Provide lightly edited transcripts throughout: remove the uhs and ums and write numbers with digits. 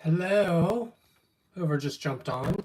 Hello, whoever just jumped on.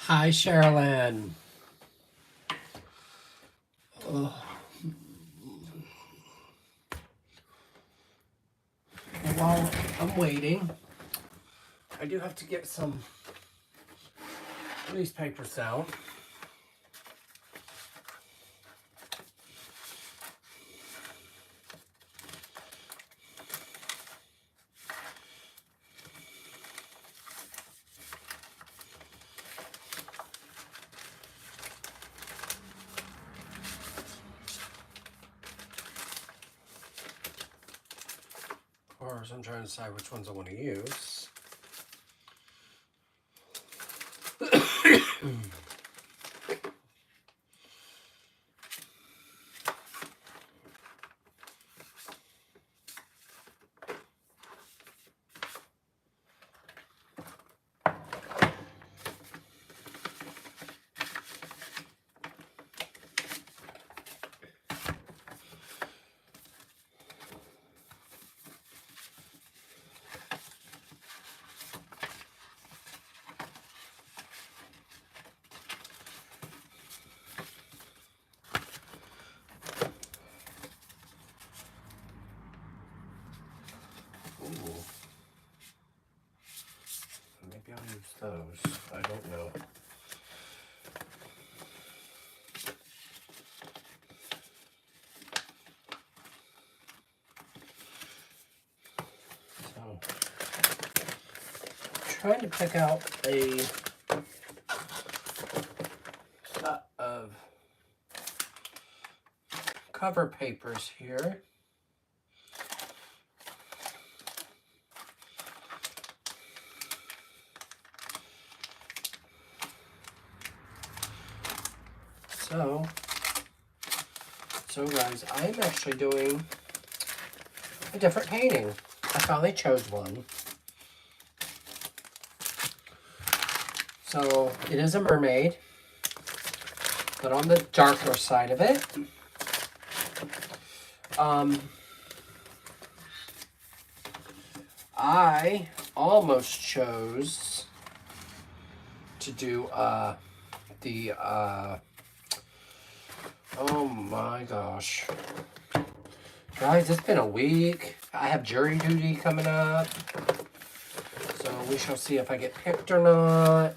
Hi, Sherilyn. While I'm waiting, I do have to get some newspapers out. Of course, I'm trying to decide which ones I want to use. Maybe I'll use those. I don't know. So, trying to pick out a set of cover papers here. So guys, I'm actually doing a different painting. I finally chose one. So it is a mermaid, but on the darker side of it. I almost chose to do oh my gosh. Guys, it's been a week. I have jury duty coming up. So we shall see if I get picked or not.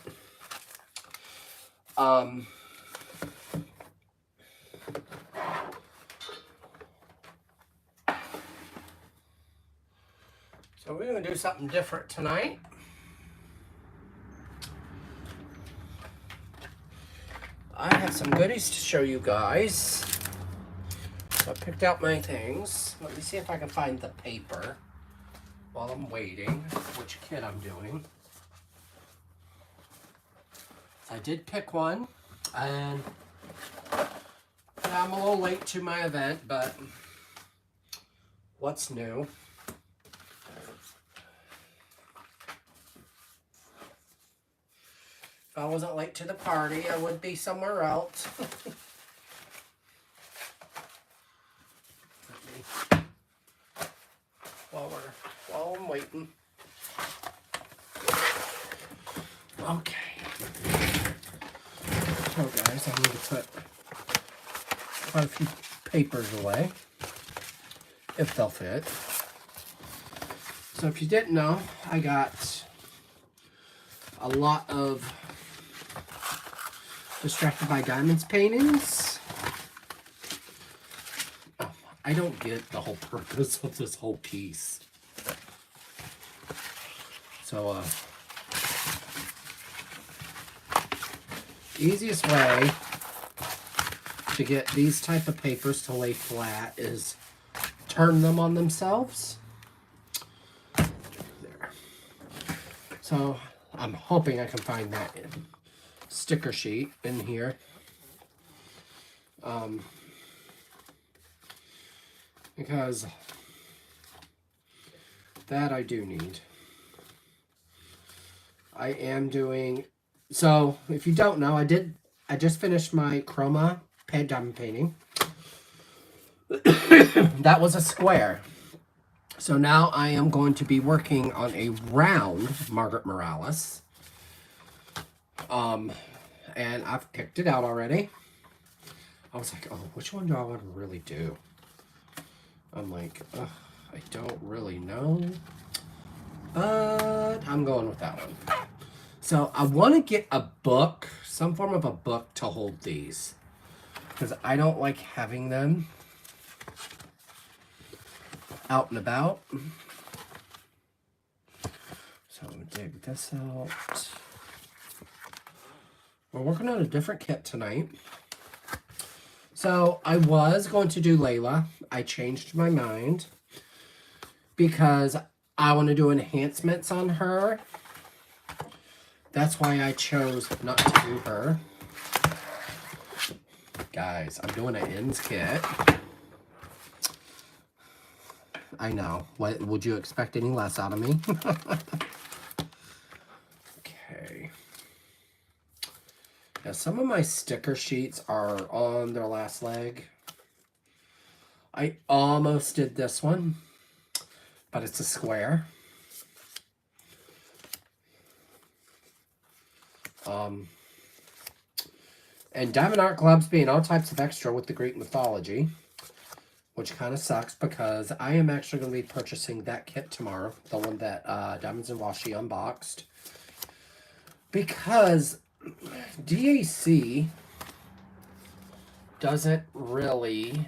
So we're going to do something different tonight. I have some goodies to show you guys. So I picked out my things. Let me see if I can find the paper while I'm waiting, which kit I'm doing. So I did pick one, and yeah, I'm a little late to my event, but what's new? If I wasn't late to the party, I would be somewhere else. While I'm waiting. Okay. So guys, I need to put quite a few papers away, if they'll fit. So if you didn't know, I got a lot of Distracted by Diamonds paintings. Oh, I don't get the whole purpose of this whole piece. So, easiest way to get these type of papers to lay flat is turn them on themselves. There. So, I'm hoping I can find that sticker sheet in here. Because that I do need. I am doing, so if you don't know, I just finished my chroma diamond painting. That was a square. So now I am going to be working on a round Margaret Morales. And I've picked it out already. I was like, oh, which one do I want to really do? I'm like, ugh, I don't really know. But I'm going with that one. So I want to get a book, some form of a book to hold these. Because I don't like having them out and about. So I'm going to dig this out. We're working on a different kit tonight. So I was going to do Layla. I changed my mind because I want to do enhancements on her. That's why I chose not to do her. Guys, I'm doing an ends kit. I know. What would you expect any less out of me? Okay. Now, some of my sticker sheets are on their last leg. I almost did this one, but it's a square. And Diamond Art Club's being all types of extra with the Greek mythology, which kind of sucks because I am actually going to be purchasing that kit tomorrow, the one that Diamonds and Washi unboxed, because DAC doesn't really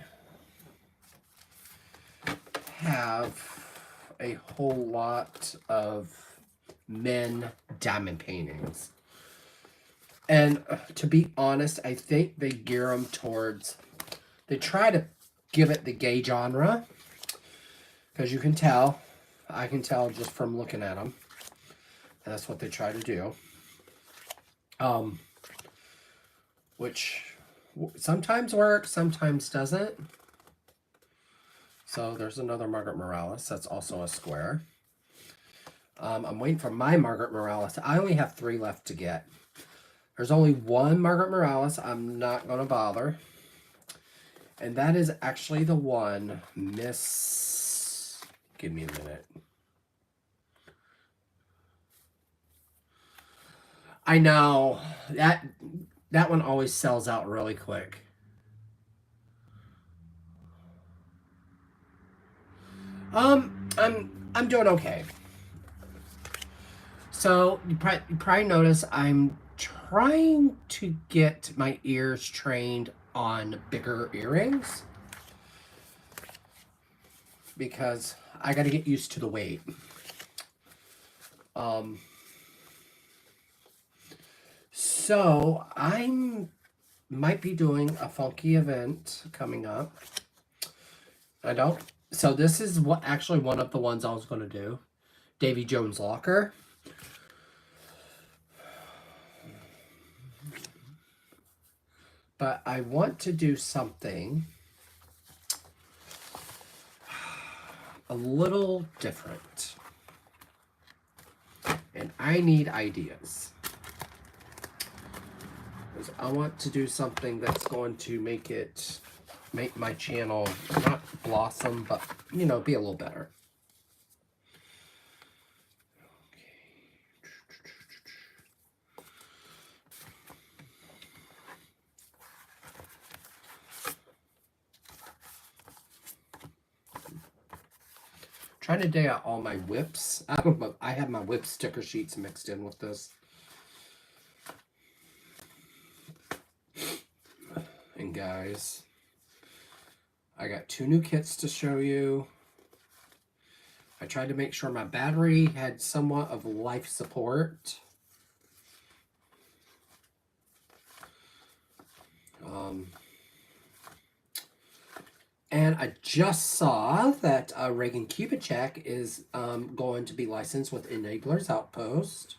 have a whole lot of men diamond paintings. And to be honest, I think they gear them towards, they try to give it the gay genre. Because you can tell, I can tell just from looking at them. And that's what they try to do. Which sometimes works, sometimes doesn't. So there's another Margaret Morales. That's also a square. I'm waiting for my Margaret Morales. I only have 3 left to get. There's only one Margaret Morales. I'm not going to bother. And that is actually the one, Miss... Give me a minute. I know. That one always sells out really quick. I'm doing okay. So you probably notice I'm trying to get my ears trained on bigger earrings because I got to get used to the weight. So I might be doing a funky event coming up. So this is actually one of the ones I was going to do. Davy Jones Locker. But I want to do something a little different. And I need ideas. Because I want to do something that's going to make my channel not blossom, but, you know, be a little better. Trying to dig out all my whips. I have my whip sticker sheets mixed in with this. And guys, I got 2 new kits to show you. I tried to make sure my battery had somewhat of life support. And I just saw that Reagan Kubitschek is going to be licensed with Enablers Outpost,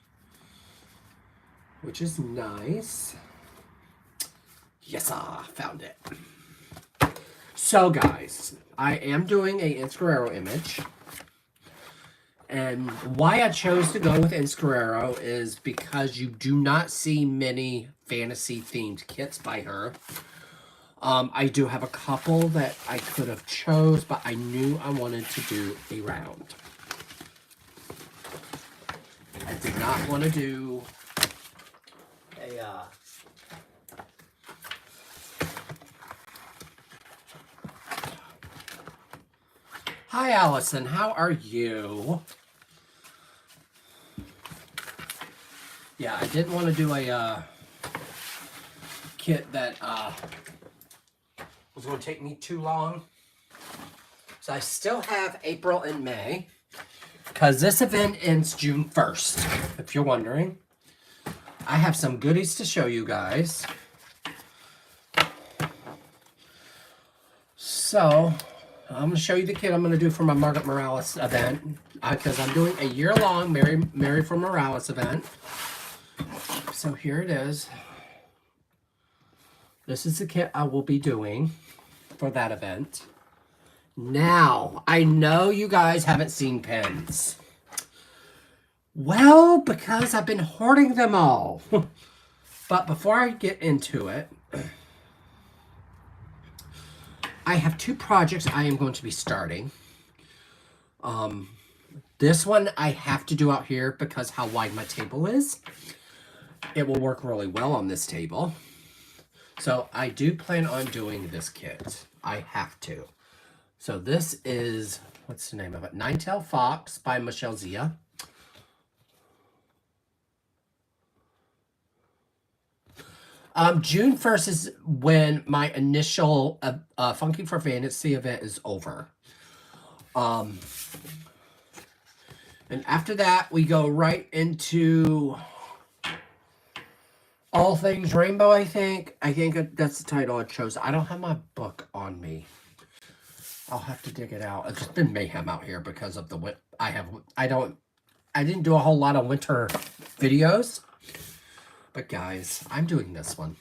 which is nice. Yes, I found it. So, guys, I am doing a Inscriero image. And why I chose to go with Inscriero is because you do not see many fantasy-themed kits by her. I do have a couple that I could have chose, but I knew I wanted to do a round. I did not want to do a Hi, Allison. How are you? Yeah, I didn't want to do a kit that was going to take me too long. So I still have April and May, because this event ends June 1st, if you're wondering. I have some goodies to show you guys. So, I'm going to show you the kit I'm going to do for my Margaret Morales event, because I'm doing a year-long Mary from Morales event. So here it is. This is the kit I will be doing for that event. Now, I know you guys haven't seen pins. Well, because I've been hoarding them all. But before I get into it, I have 2 projects I am going to be starting. This one I have to do out here because how wide my table is. It will work really well on this table. So I do plan on doing this kit. I have to. So this is, what's the name of it? Nine-Tailed Fox by Michelle Zia. June 1st is when my initial Funky for Fantasy event is over. And after that, we go right into All Things Rainbow, I think. I think that's the title I chose. I don't have my book on me. I'll have to dig it out. It's just been mayhem out here because of the I didn't do a whole lot of winter videos. But guys, I'm doing this one.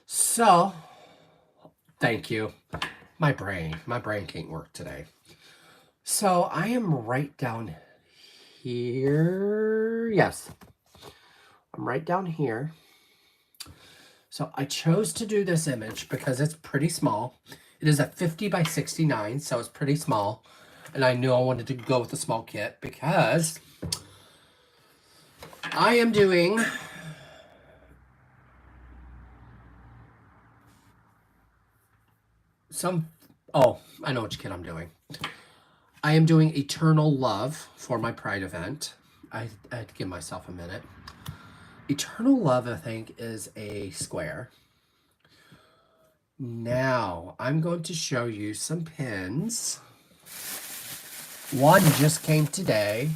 So, thank you. My brain can't work today. So, I am right down here. Yes. I'm right down here. So, I chose to do this image because it's pretty small. It is a 50 by 69, so it's pretty small. And I knew I wanted to go with a small kit because I am doing I know which kit I'm doing. I am doing Eternal Love for my Pride event. I had to give myself a minute. Eternal Love, I think, is a square. Now, I'm going to show you some pins. One just came today.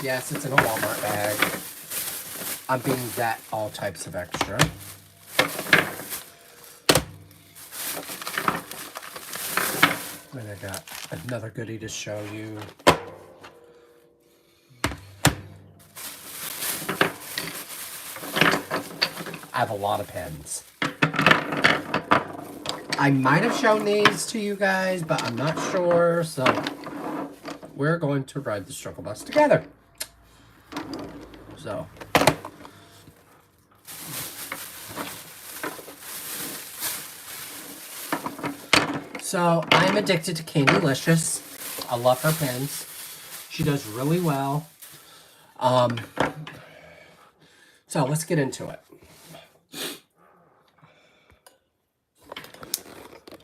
Yes, it's in a Walmart bag. I'm being that all types of extra. And I got another goodie to show you. I have a lot of pens. I might have shown these to you guys, but I'm not sure, so we're going to ride the struggle bus together. So I'm addicted to Candylicious. I love her pens. She does really well. So let's get into it.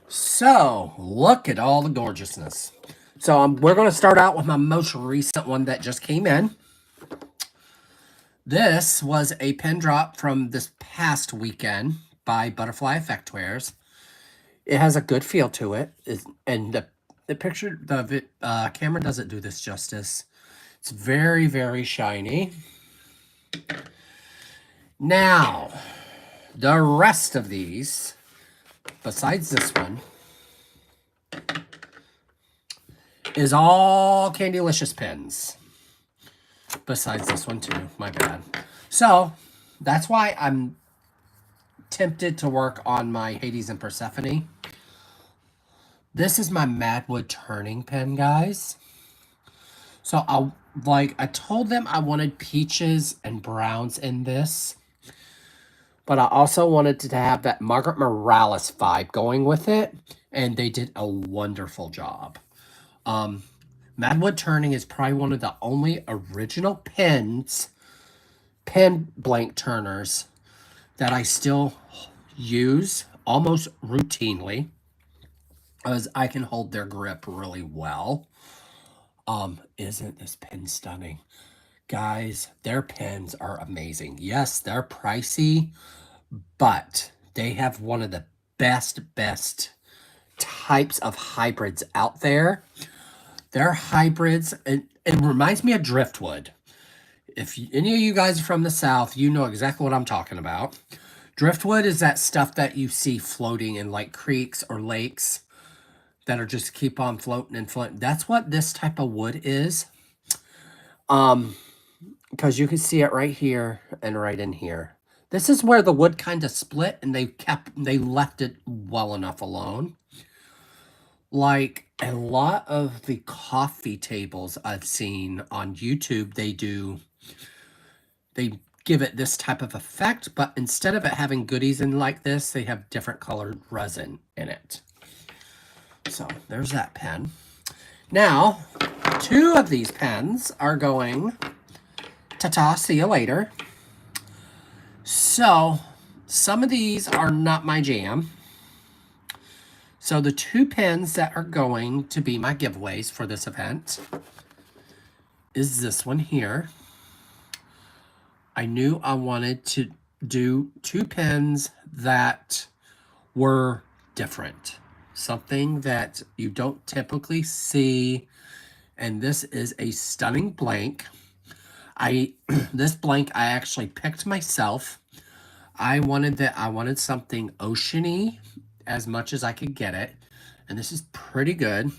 So look at all the gorgeousness. So we're going to start out with my most recent one that just came in. This was a pen drop from this past weekend by Butterfly Effect Wares. It has a good feel to it, and the picture, the camera doesn't do this justice. It's very, very shiny. Now, the rest of these, besides this one, is all Candylicious pens. Besides this one too, my bad. So, that's why I'm tempted to work on my Hades and Persephone. This is my Madwood turning pen, guys. So I told them I wanted peaches and browns in this, but I also wanted to have that Margaret Morales vibe going with it, and they did a wonderful job. Madwood turning is probably one of the only original pen blank turners that I still use almost routinely, as I can hold their grip really well. Isn't this pen stunning? Guys, their pens are amazing. Yes, they're pricey, but they have one of the best types of hybrids out there. Their hybrids, it reminds me of driftwood. If any of you guys are from the South, you know exactly what I'm talking about. Driftwood is that stuff that you see floating in like creeks or lakes that are just keep on floating and floating. That's what this type of wood is. Because you can see it right here and right in here. This is where the wood kind of split, and they left it well enough alone. Like a lot of the coffee tables I've seen on YouTube, they give it this type of effect, but instead of it having goodies in like this, they have different colored resin in it. So there's that pen. Now, 2 of these pens are going, ta-ta, see you later. So, some of these are not my jam. So the 2 pens that are going to be my giveaways for this event is this one here. I knew I wanted to do 2 pens that were different. Something that you don't typically see. And this is a stunning blank. This blank I actually picked myself. I wanted something oceany as much as I could get it. And this is pretty good.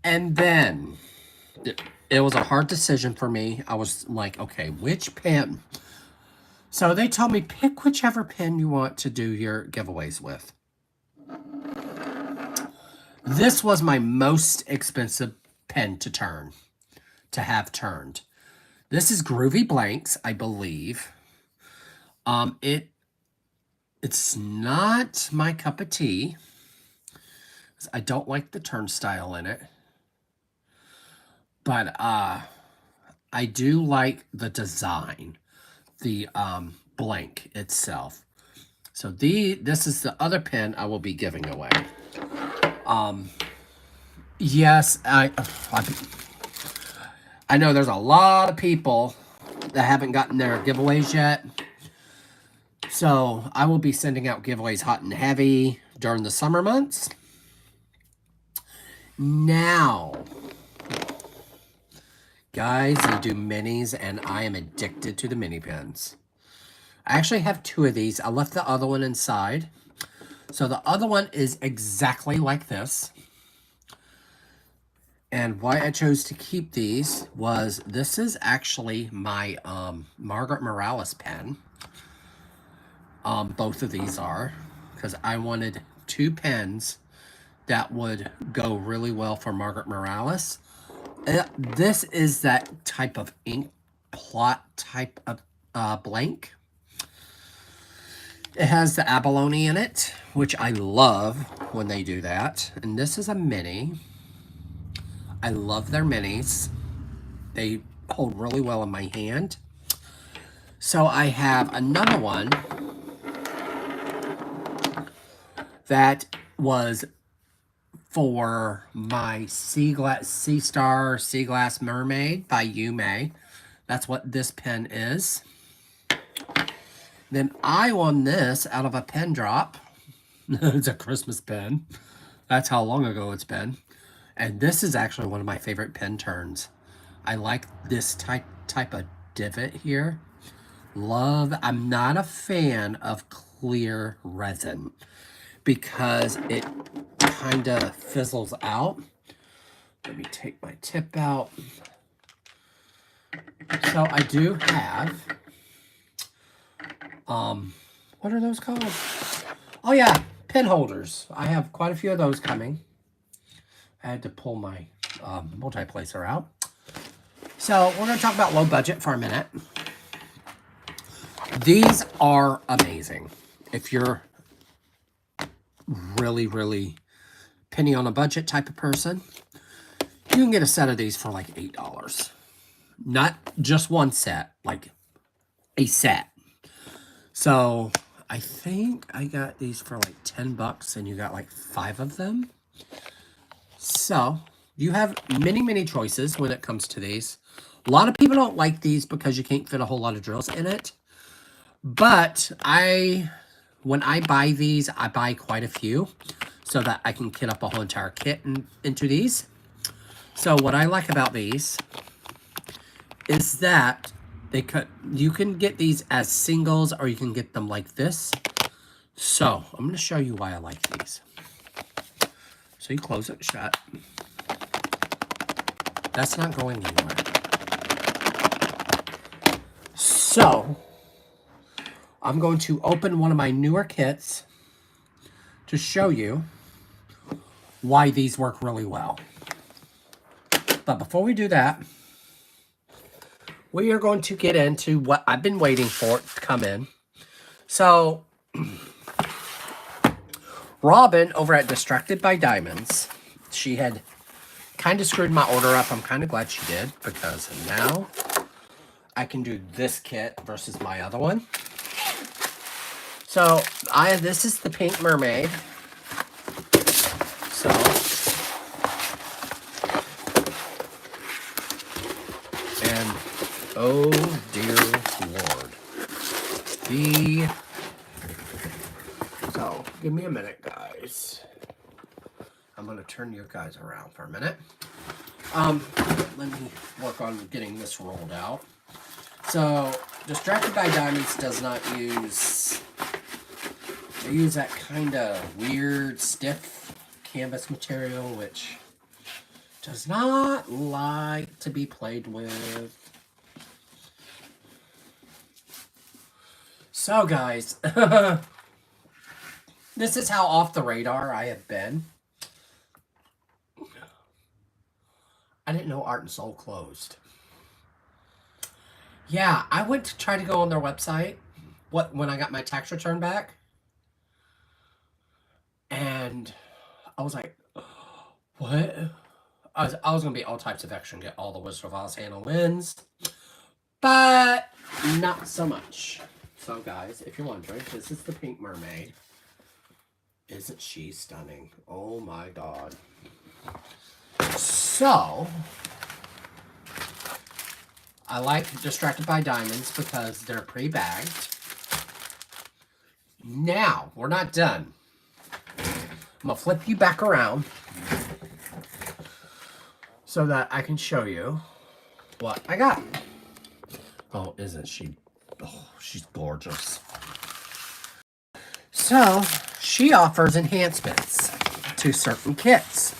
And then it was a hard decision for me. I was like, okay, which pen? So they told me, pick whichever pen you want to do your giveaways with. This was my most expensive pen to have turned. This is Groovy Blanks, I believe. It's not my cup of tea. I don't like the turnstile in it. But I do like the design, the blank itself. So this is the other pen I will be giving away. Yes, I know there's a lot of people that haven't gotten their giveaways yet. So I will be sending out giveaways hot and heavy during the summer months. Now, guys, they do minis, and I am addicted to the mini pens. I actually have 2 of these. I left the other one inside. So the other one is exactly like this. And why I chose to keep these was this is actually my Margaret Morales pen. Both of these are, because I wanted 2 pens that would go really well for Margaret Morales. This is that type of ink plot type of blank. It has the abalone in it, which I love when they do that. And this is a mini. I love their minis. They hold really well in my hand. So I have another one that was for my Sea Glass Mermaid by Yume. That's what this pen is. Then I won this out of a pen drop. It's a Christmas pen. That's how long ago it's been. And this is actually one of my favorite pen turns. I like this type of divot here. I'm not a fan of clear resin because it kind of fizzles out. Let me take my tip out. So I do have, what are those called? Oh yeah, pen holders. I have quite a few of those coming. I had to pull my multi-placer out. So we're going to talk about low budget for a minute. These are amazing. If you're really penny on a budget type of person, you can get a set of these for like $8. Not just one set, like a set. So I think I got these for like $10 and you got like 5 of them. So you have many choices when it comes to these. A lot of people don't like these because you can't fit a whole lot of drills in it. But when I buy these, I buy quite a few so that I can kit up a whole entire kit into these. So what I like about these is that you can get these as singles or you can get them like this. So I'm going to show you why I like these. So you close it shut. That's not going anywhere. So I'm going to open one of my newer kits to show you why these work really well. But before we do that, we are going to get into what I've been waiting for it to come in. So, Robin over at Distracted by Diamonds, she had kind of screwed my order up. I'm kind of glad she did because now I can do this kit versus my other one. So, this is the Pink Mermaid. So, and oh dear Lord. So, give me a minute, guys. I'm going to turn you guys around for a minute. Let me work on getting this rolled out. So, Distracted by Diamonds does not use... They use that kind of weird, stiff canvas material, which does not like to be played with. So, guys, this is how off the radar I have been. I didn't know Art and Soul closed. Yeah, I went to try to go on their website when I got my tax return back. And I was like, what? I was going to be all types of extra and get all the Wizard of Oz handle wins. But not so much. So, guys, if you're wondering, this is the Pink Mermaid. Isn't she stunning? Oh, my God. So, I like Distracted by Diamonds because they're pre-bagged. Now, we're not done. I'm going to flip you back around so that I can show you what I got. Oh, isn't she? Oh, she's gorgeous. So, she offers enhancements to certain kits.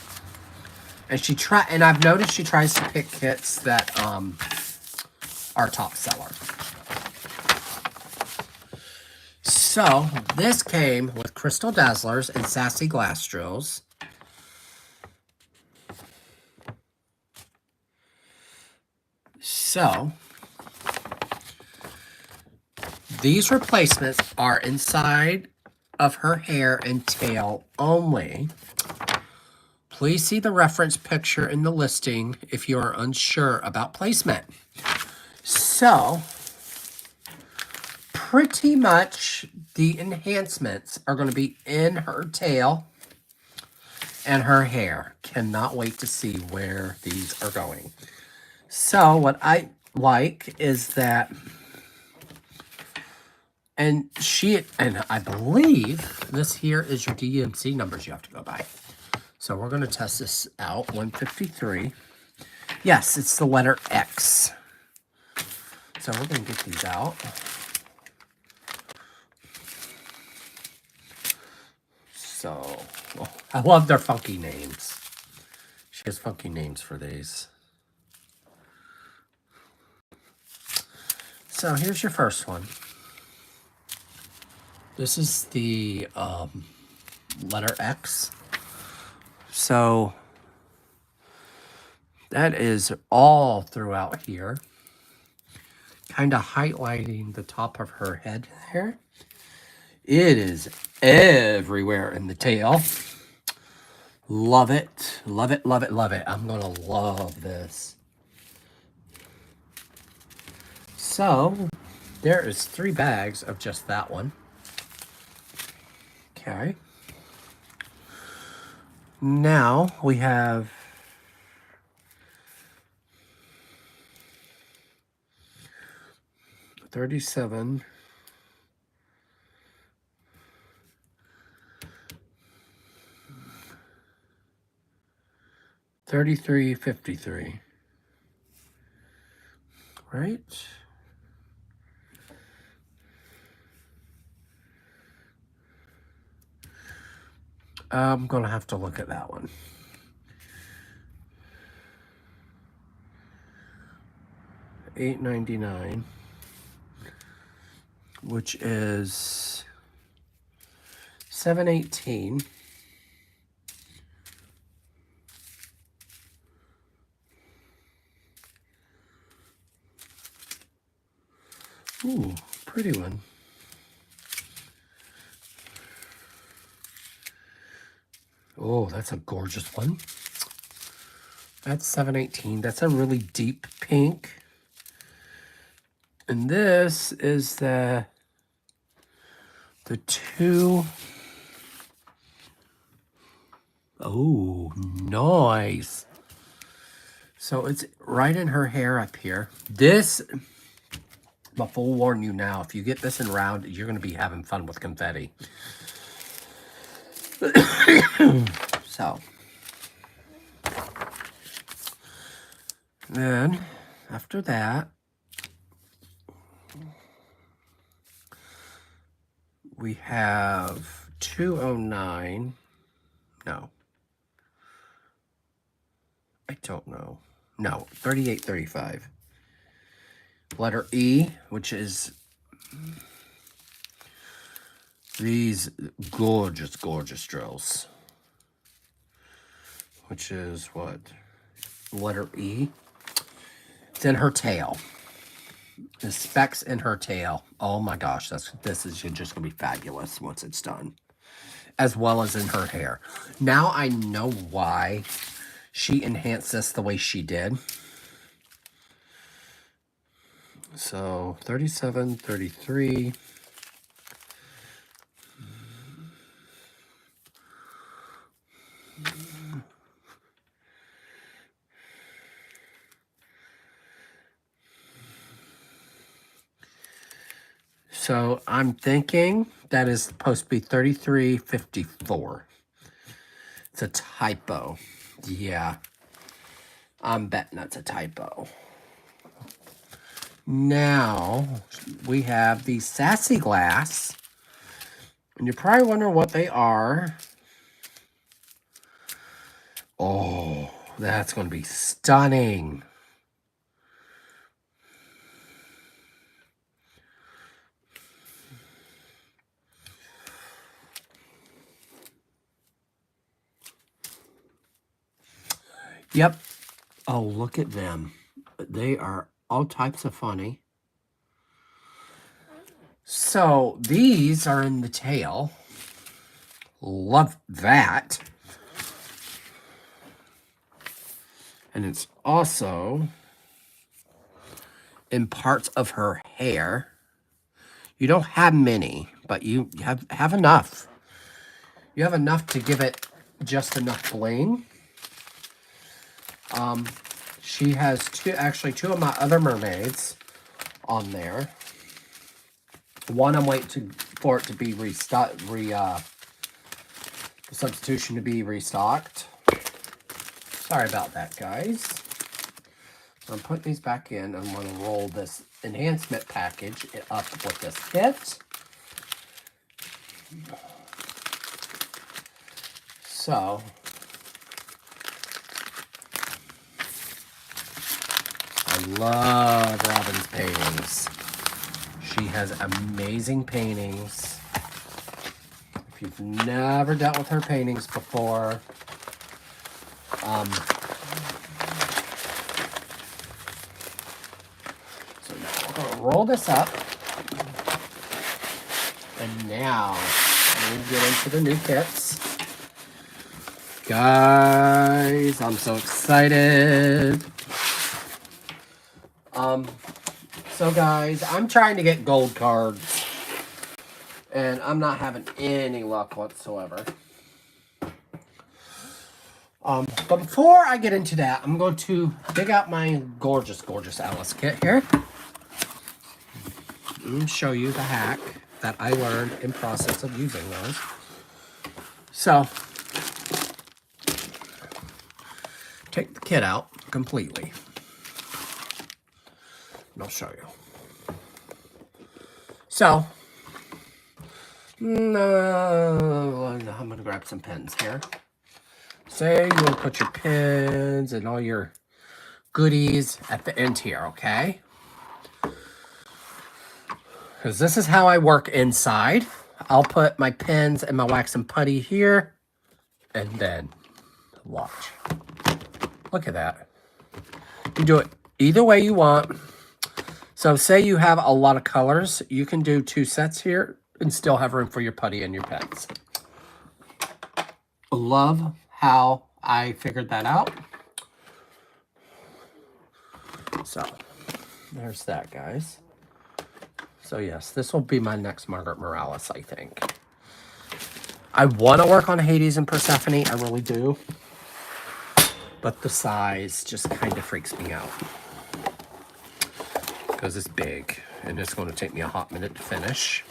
And I've noticed she tries to pick kits that are top seller. So, this came with Crystal Dazzlers and Sassy Glass Drills. So, these replacements are inside of her hair and tail only. Please see the reference picture in the listing if you are unsure about placement. So, pretty much the enhancements are going to be in her tail and her hair. Cannot wait to see where these are going. So what I like is that, And I believe this here is your DMC numbers you have to go by. So we're going to test this out. 153. Yes, it's the letter X. So we're going to get these out. So, I love their funky names. She has funky names for these. So here's your first one. This is the letter X. So that is all throughout here. Kind of highlighting the top of her head there. It is everywhere in the tail. Love it. Love it, love it, love it. I'm going to love this. So, there is 3 bags of just that one. Okay. Now, we have 37. 33.53. Right? I'm going to have to look at that one. $8.99, which is $7.18. Ooh, pretty one. Oh, that's a gorgeous one. That's $7.18. That's a really deep pink. And this is the 2. Oh, nice. So it's right in her hair up here. This, I'll full warn you now, if you get this in round, you're going to be having fun with confetti. So, then after that, we have 209. No. I don't know. No, 38.35. Letter E, which is these gorgeous, gorgeous drills. Which is what? Letter E. It's in her tail. The specs in her tail. Oh my gosh, this is just going to be fabulous once it's done. As well as in her hair. Now I know why she enhanced this the way she did. So 37, 33. So I'm thinking that is supposed to be 33.54. It's a typo. Yeah. I'm betting that's a typo. Now, we have the Sassy Glass. And you're probably wondering what they are. Oh, that's going to be stunning. Yep. Oh, look at them. They are all types of funny. So, these are in the tail. Love that. And it's also in parts of her hair. You don't have many, but you have enough. You have enough to give it just enough bling. She has two of my other mermaids on there. One, I'm waiting for it to be restocked, the substitution to be restocked. Sorry about that, guys. I'm putting these back in. I'm going to roll this enhancement package up with this kit. So, I love Robin's paintings. She has amazing paintings. If you've never dealt with her paintings before, so now we're going to roll this up. And now we'll get into the new kits. Guys, I'm so excited. So guys, I'm trying to get gold cards, and I'm not having any luck whatsoever. But before I get into that, I'm going to dig out my gorgeous, gorgeous Alice kit here. And show you the hack that I learned in process of using those. So, take the kit out completely. And I'll show you. So, I'm going to grab some pens here. Say you will put your pens and all your goodies at the end here, okay? Because this is how I work inside. I'll put my pens and my wax and putty here, and then watch. Look at that. You do it either way you want. So say you have a lot of colors, you can do 2 sets here and still have room for your putty and your pens. Love how I figured that out. So there's that, guys. So yes, this will be my next Margaret Morales, I think. I want to work on Hades and Persephone, I really do. But the size just kind of freaks me out. Because it's big, and it's going to take me a hot minute to finish.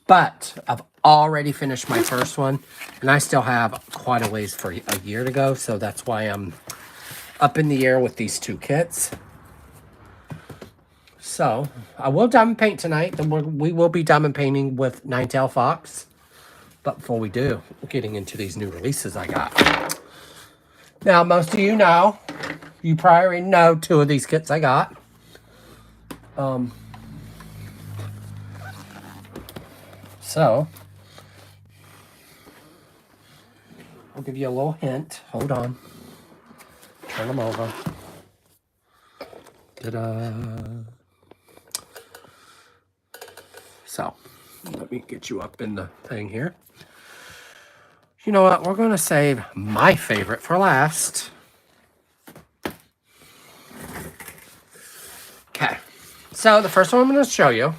But I've already finished my first one, and I still have quite a ways for a year to go, so that's why I'm up in the air with these 2 kits. So, I will diamond paint tonight, and we will be diamond painting with Ninetail Fox. But before we do, we're getting into these new releases I got. Now, most of you know, you probably already know 2 of these kits I got. So, I'll give you a little hint. Hold on. Turn them over. Ta-da. So, let me get you up in the thing here. You know what? We're going to save my favorite for last. Okay. So, the first one I'm going to show you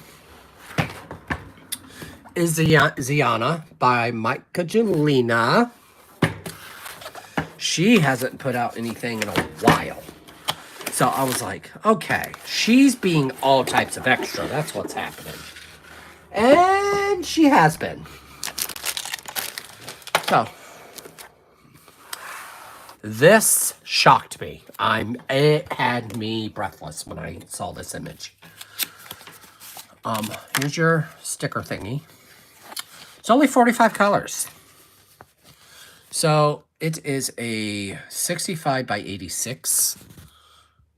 is Ziana by Michaelina. She hasn't put out anything in a while. So I was like, okay, she's being all types of extra. That's what's happening. And she has been. So, this shocked me. It had me breathless when I saw this image. Here's your sticker thingy. It's only 45 colors. So it is a 65 by 86.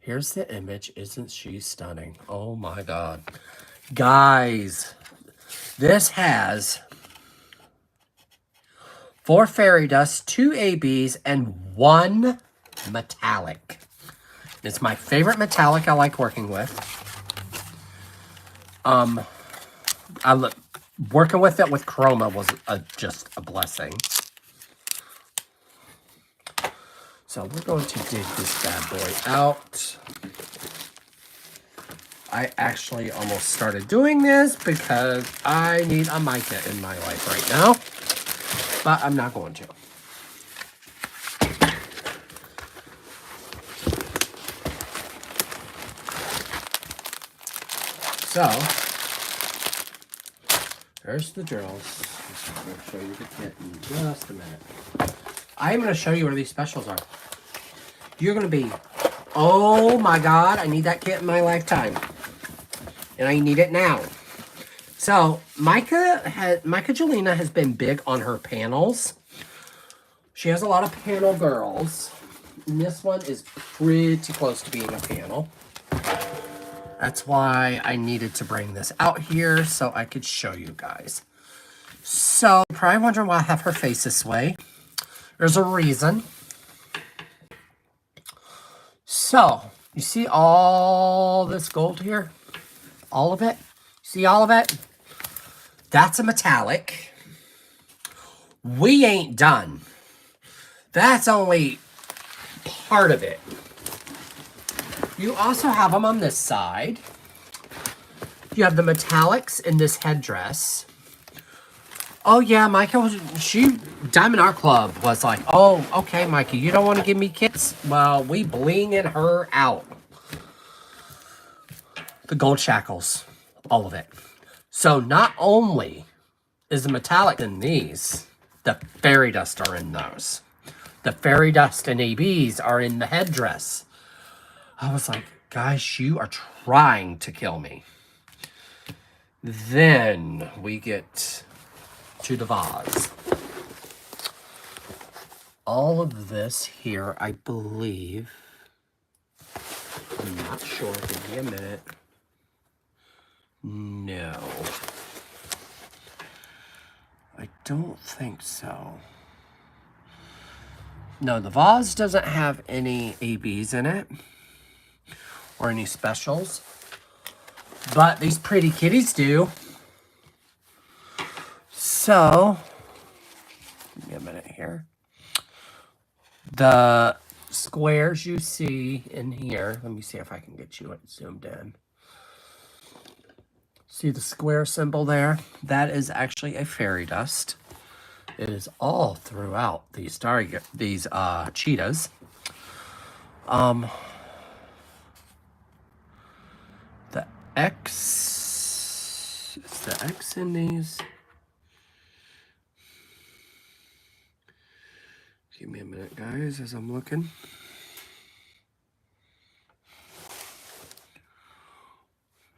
Here's the image. Isn't she stunning? Oh my God. Guys, this has 4 fairy dust, 2 ABs, and 1 metallic. It's my favorite metallic I like working with. Working with it with chroma was just a blessing. So we're going to dig this bad boy out. I actually almost started doing this because I need a mica in my life right now, but I'm not going to. So, There's the drills. I'm going to show you the kit in just a minute. I'm going to show you where these specials are. You're going to be, oh my God, I need that kit in my lifetime. And I need it now. So, Micah Jelena has been big on her panels. She has a lot of panel girls. And this one is pretty close to being a panel. That's why I needed to bring this out here so I could show you guys. So, you're probably wondering why I have her face this way. There's a reason. So, you see all this gold here? All of it? See all of it? That's a metallic. We ain't done. That's only part of it. You also have them on this side. You have the metallics in this headdress. Oh yeah, Micah, Diamond Art Club was like, oh, okay, Micah, you don't want to give me kits? Well, we blinging her out. The gold shackles, all of it. So not only is the metallic in these, the fairy dust are in those. The fairy dust and ABs are in the headdress. I was like, guys, you are trying to kill me. Then we get to the vase. All of this here, I believe, I'm not sure, give me a minute. No. I don't think so. No, the vase doesn't have any ABs in it. Or any specials. But these pretty kitties do. So, give me a minute here. The squares you see in here, let me see if I can get you it zoomed in. See the square symbol there? That is actually a fairy dust. It is all throughout these cheetahs. The X, is the X in these? Give me a minute, guys, as I'm looking.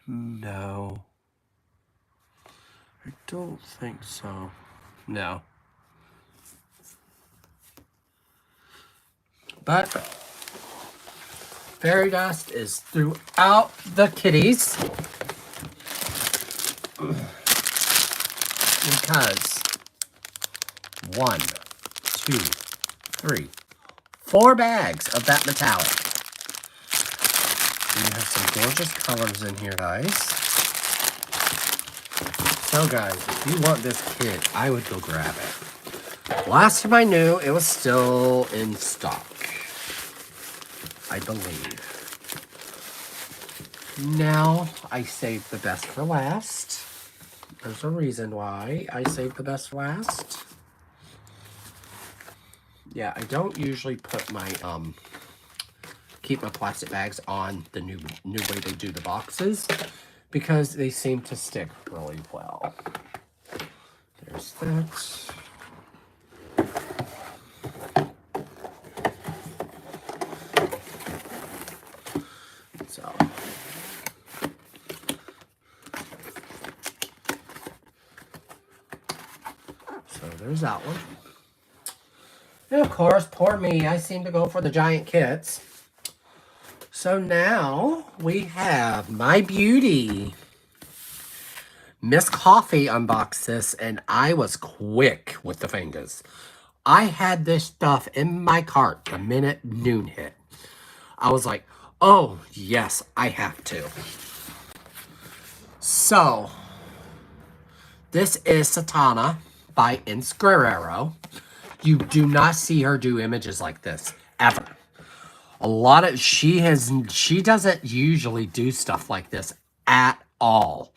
No. I don't think so. No. But fairy dust is throughout the kitties. Because 1, 2, 3, 4 bags of that metallic. And you have some gorgeous colors in here, guys. So guys, if you want this kit, I would go grab it. Last time I knew, it was still in stock, I believe. Now, I saved the best for last. There's a reason why I saved the best for last. Yeah, I don't usually put my, keep my plastic bags on the new way they do the boxes, because they seem to stick really well. There's that. So there's that one. And of course, poor me, I seem to go for the giant kits. So now we have my beauty. Miss Coffee unboxed this, and I was quick with the fingers. I had this stuff in my cart the minute noon hit. I was like, oh, yes, I have to. So, this is Satana by Ins Guerrero. You do not see her do images like this, ever. She doesn't usually do stuff like this at all.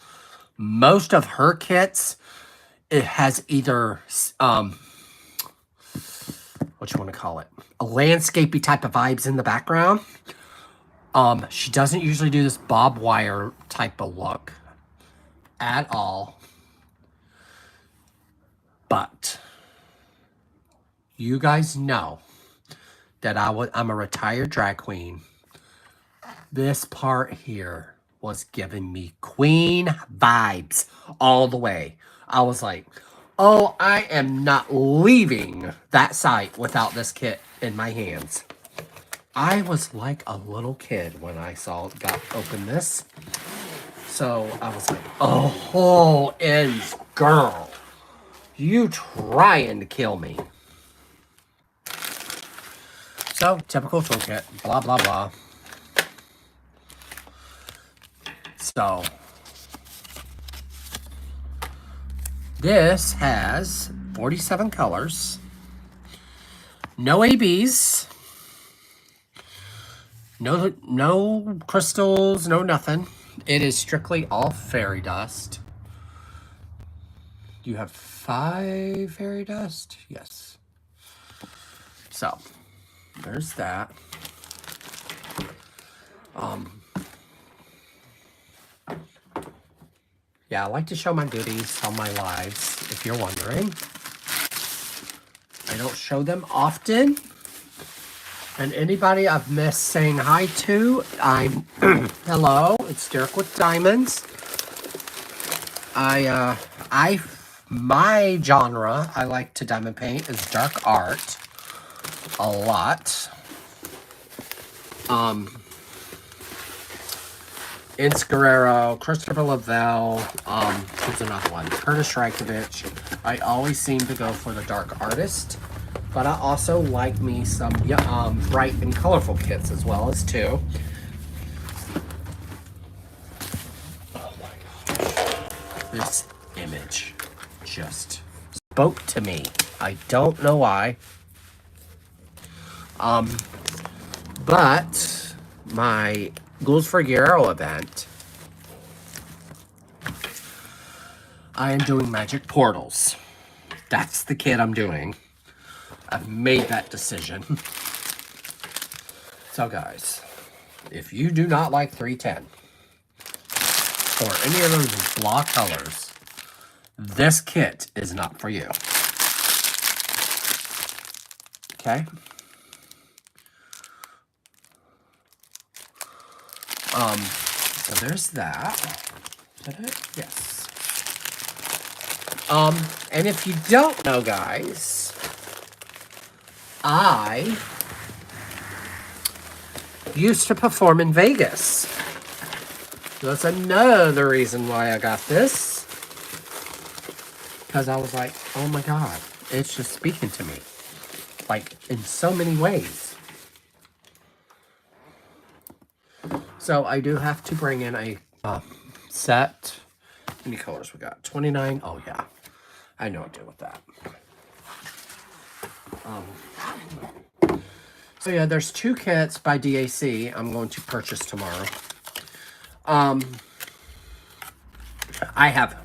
Most of her kits, it has either, what you want to call it, a landscapey type of vibes in the background. She doesn't usually do this bob wire type of look at all. But you guys know that I'm a retired drag queen. This part here was giving me queen vibes all the way. I was like, oh, I am not leaving that site without this kit in my hands. I was like a little kid when I opened this. So I was like, oh, ends, girl. You trying to kill me. So, typical toolkit, blah, blah, blah. So, this has 47 colors, no ABs, no crystals, no nothing. It is strictly all fairy dust. You have 5 fairy dust? Yes. So, there's that. Yeah, I like to show my goodies on my lives, if you're wondering. I don't show them often. And anybody I've missed saying hi to, I'm hello, it's Derrick with Diamonds. My genre I like to diamond paint is dark art a lot. Ince Guerrero, Christopher Lavelle, who's another one? Curtis Reikovich. I always seem to go for the dark artist, but I also like me some bright and colorful kits as well as too. Oh my gosh. This image just spoke to me. I don't know why. But my Ghouls for Guerrero event, I am doing magic portals. That's the kit I'm doing. I've made that decision. So guys, if you do not like 310 or any of those blah colors, this kit is not for you. Okay? So there's that. Is that it? Yes. And if you don't know, guys, I used to perform in Vegas. That's another reason why I got this. Because I was like, oh my God, it's just speaking to me. Like, in so many ways. So I do have to bring in a set. How many colors we got? 29. Oh yeah, I know what to do with that. So yeah, there's 2 kits by DAC I'm going to purchase tomorrow. I have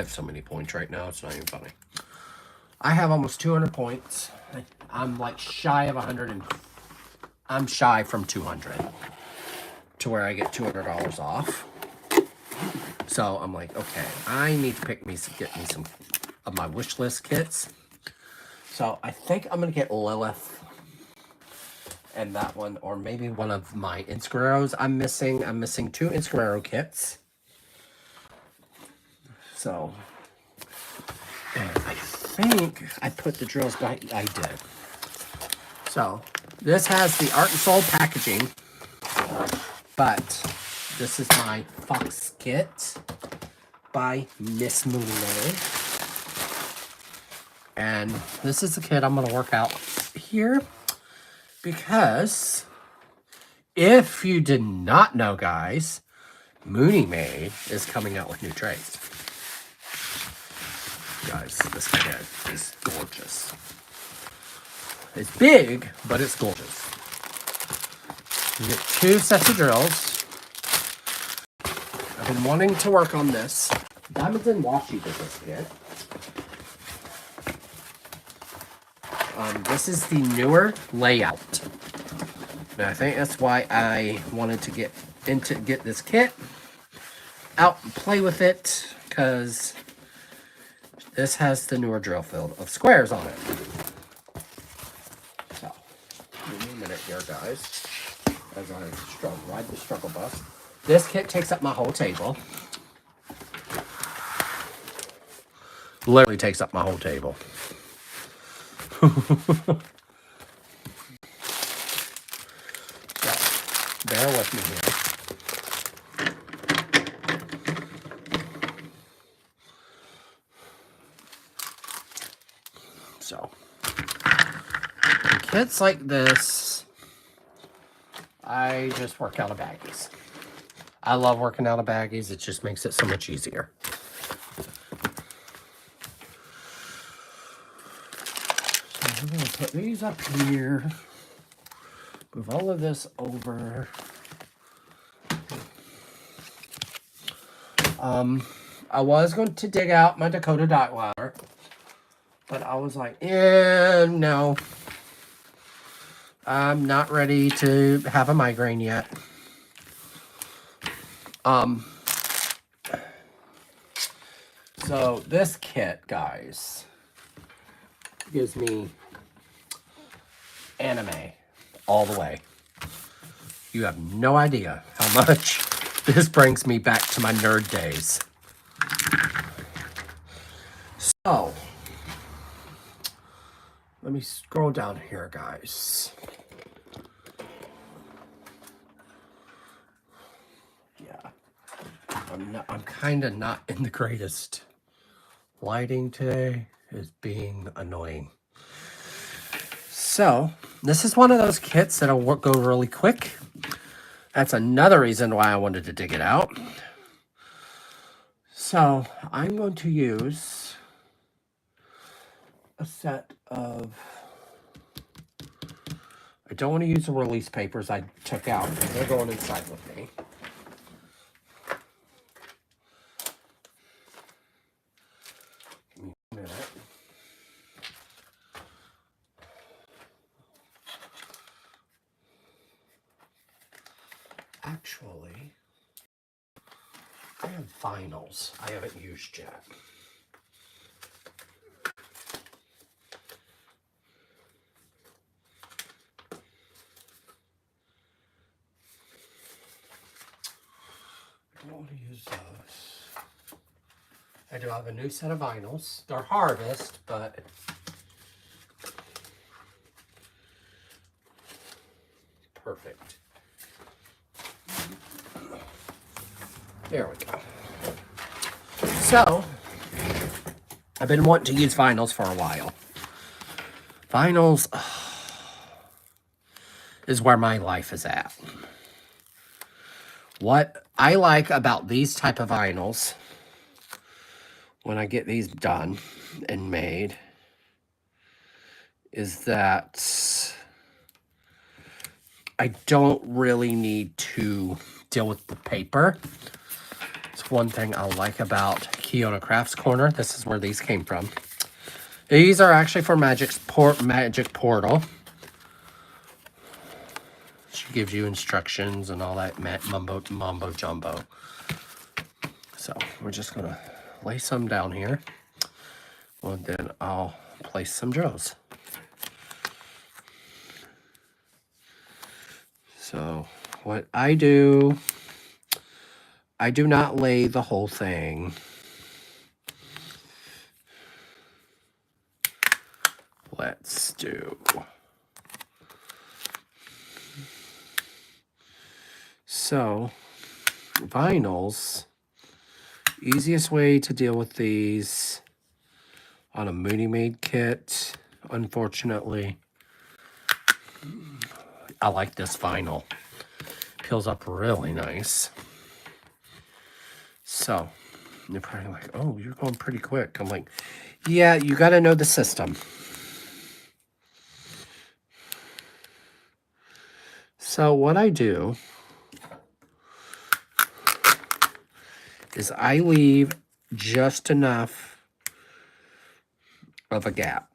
so many points right now, it's not even funny. I have almost 200 points. I'm like shy of 100 and I'm shy from 200 to where I get $200 off. So I'm like, okay, I need to get me some of my wish list kits. So I think I'm gonna get Lilith and that one, or maybe one of my Ince Guerreros. I'm missing 2 Ince Guerrero kits. So, and I think I put the drills back. I did. So this has the Art and Soul packaging, but this is my Fox kit by Miss Moonlight. And this is the kit I'm going to work out here, because if you did not know, guys, Mooney Maid is coming out with new trays. Guys, this kit is gorgeous. It's big, but it's gorgeous. You get 2 sets of drills. I've been wanting to work on this. Diamonds and Washi did this kit. This is the newer layout. And I think that's why I wanted to get this kit out and play with it, because this has the newer drill field of squares on it. So, give me a minute here, guys, as I ride the struggle bus. This kit takes up my whole table. Literally takes up my whole table. So, bear with me here. So, in kits like this, I just work out of baggies. I love working out of baggies. It just makes it so much easier. So we're going to put these up here. Move all of this over. I was going to dig out my Dakota dot wire, but I was like, no. I'm not ready to have a migraine yet. So this kit, guys, gives me anime all the way. You have no idea how much this brings me back to my nerd days. So, let me scroll down here, guys. Yeah, I'm kind of not in the greatest lighting today. Is being annoying. So, this is one of those kits that'll go really quick. That's another reason why I wanted to dig it out. So, I'm going to use a set of... I don't want to use the release papers I took out. They're going inside with me. Give me a minute. Actually, I have vinyls I haven't used yet. I don't want to use those. I do have a new set of vinyls. They're Harvest, but perfect. There we go. So, I've been wanting to use vinyls for a while. Vinyls is where my life is at. What I like about these type of vinyls, when I get these done and made, is that I don't really need to deal with the paper. It's one thing I like about Kyoto Crafts Corner. This is where these came from. These are actually for Magic Portal. She gives you instructions and all that mumbo jumbo. So we're just gonna lay some down here. Well, then I'll place some drills. So what I do not lay the whole thing. Let's do. So, vinyls, easiest way to deal with these on a Moody Made kit, unfortunately. I like this vinyl. Peels up really nice. So, you're probably like, oh, you're going pretty quick. I'm like, yeah, you got to know the system. So what I do is I leave just enough of a gap.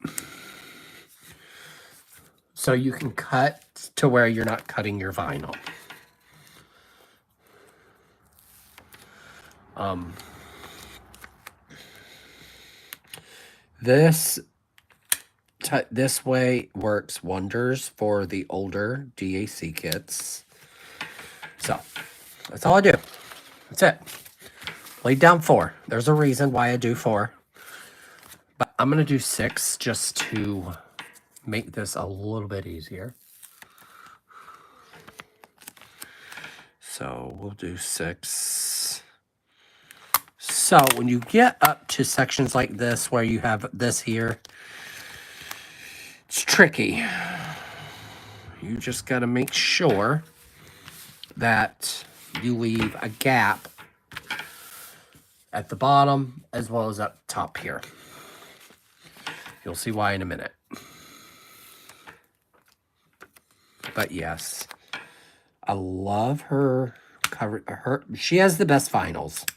So you can cut to where you're not cutting your vinyl. This this way works wonders for the older DAC kits. So that's all I do. That's it. Laid down 4. There's a reason why I do 4. But I'm going to do 6 just to make this a little bit easier. So we'll do 6. So when you get up to sections like this where you have this here, it's tricky. You just got to make sure that you leave a gap at the bottom as well as up top here. You'll see why in a minute. But yes, I love her cover. She has the best vinyls.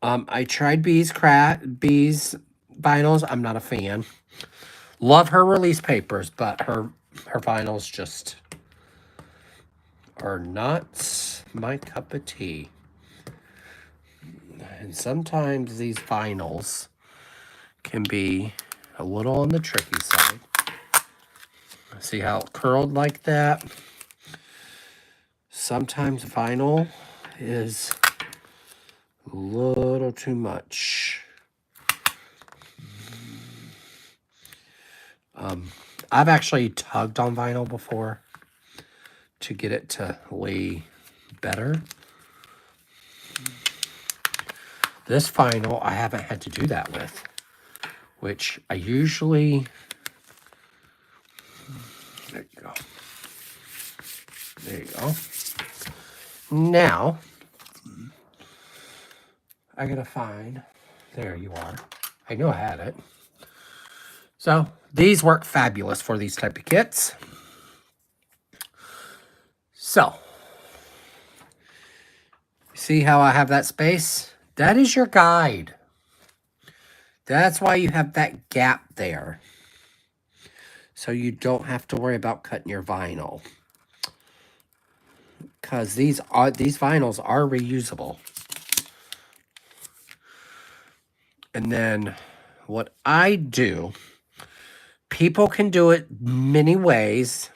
I tried Bee's vinyls. I'm not a fan. Love her release papers, but her vinyls just are not my cup of tea. And sometimes these vinyls can be a little on the tricky side. See how it curled like that? Sometimes vinyl is a little too much. I've actually tugged on vinyl before to get it to lay better. This vinyl I haven't had to do that with, which I usually... There you go. There you go. Now, I gotta find... There you are. I knew I had it. So, these work fabulous for these type of kits. So, see how I have that space? That is your guide. That's why you have that gap there. So you don't have to worry about cutting your vinyl. Because these vinyls are reusable. And then what I do, people can do it many ways.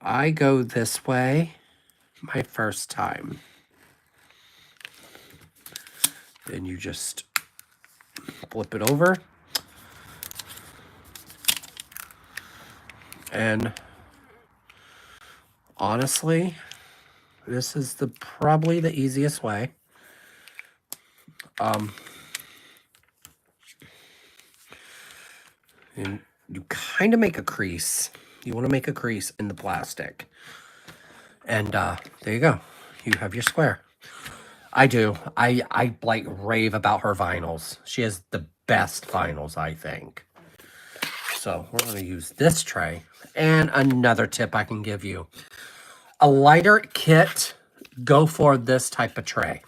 I go this way my first time. Then you just flip it over. And honestly, this is probably the easiest way. And you kind of make a crease. You want to make a crease in the plastic. And there you go. You have your square. I do. I like rave about her vinyls. She has the best vinyls, I think. So we're going to use this tray. And another tip I can give you. A lighter kit, go for this type of tray.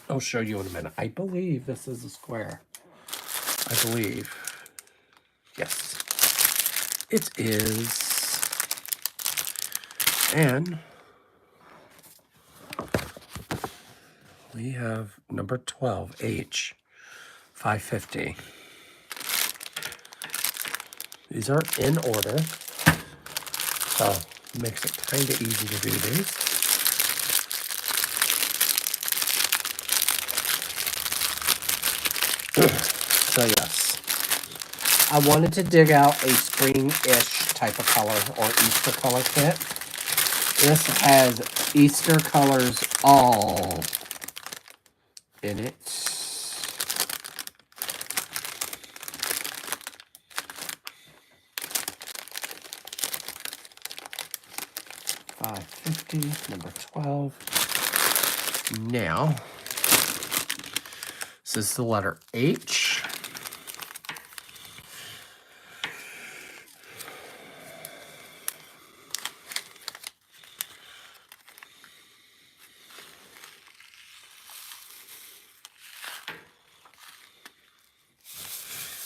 I'll show you in a minute. I believe this is a square. I believe. Yes. It is. And we have number 12H 550. These are in order. So it makes it kind of easy to do these. So yes, I wanted to dig out a spring-ish type of color or Easter color kit. This has Easter colors all in it. $5.50, number 12. Now, this is the letter H.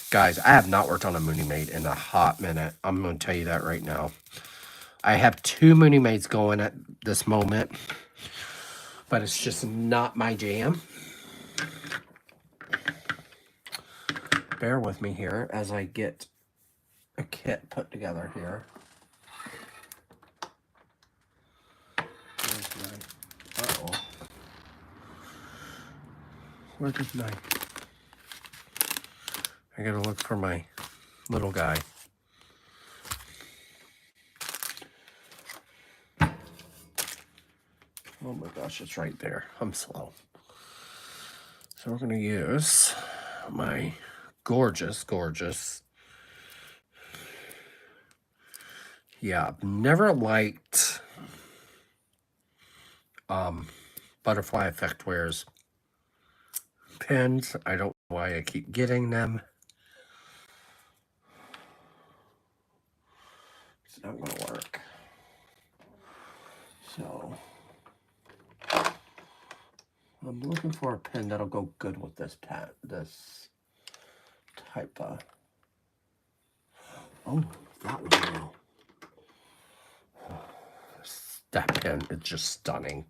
Guys, I have not worked on a Mooney Maid in a hot minute. I'm going to tell you that right now. I have 2 Mooney Maids going at this moment, but it's just not my jam. bear with me here as I get a kit put together here. Uh-oh. Where's his knife? I gotta look for my little guy. Oh my gosh, it's right there. I'm slow. So we're gonna use my gorgeous, yeah, I've never liked Butterfly Effect Wears pins. I don't know why I keep getting them. It's not gonna work. So I'm looking for a pin that'll go good with this pen, this type of. Oh, that one will. That pen is just stunning.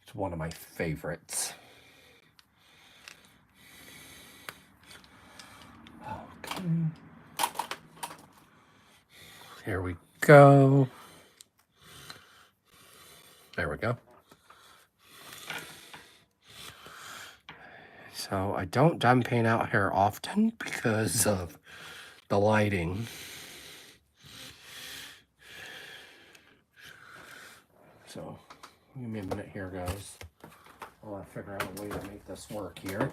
It's one of my favorites. Okay. Here we go. There we go. So I don't done paint out hair often because of the lighting. So give me a minute here, guys. I'll figure out a way to make this work here.